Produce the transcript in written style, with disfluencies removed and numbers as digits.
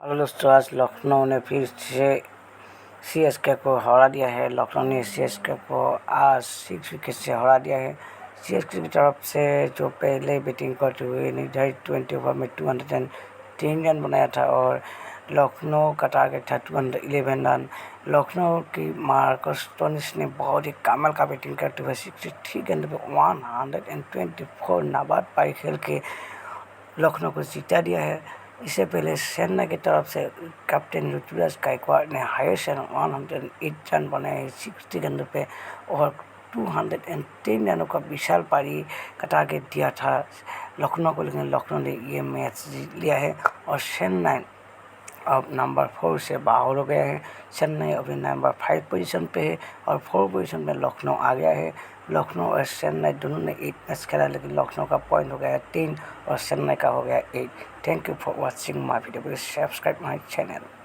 Hello दोस्तों, आज लखनऊ ने फिर से सीएसके को हरा दिया है। लखनऊ ने सीएसके को आज 6 विकेट से हरा दिया है। सीएसके की तरफ से जो पहले बैटिंग करते हुए निर्धारित 20 ओवर में 210 रन बनाया था और लखनऊ का टारगेट था 211 रन। लखनऊ की मार्कस स्टोनिस ने बहुत ही कमाल का बैटिंग करते हुए 63 गेंद पे 124 नाबाद पारी खेल के लखनऊ को जीता दिया है। इससे पहले चेन्नई की तरफ से कैप्टन ऋतुराज गायकवाड़ ने हाईएस्ट 108 रन बनाए 60 गेंदों पे और 210 रनों का विशाल पारी का टारगेट दिया था लखनऊ को, लेकिन लखनऊ ने ये मैच जीत लिया है और चेन्नई अब नंबर 4 से बाहर हो गया है। चेन्नई अभी नंबर 5 पोजीशन पे है और 4 पोजीशन में लखनऊ आ गया है। लखनऊ और चेन्नई दोनों ने 8 मैच खेला, लेकिन लखनऊ का पॉइंट हो गया है 3 और चेन्नई का हो गया 8। Thank you for watching my video. Please subscribe my channel.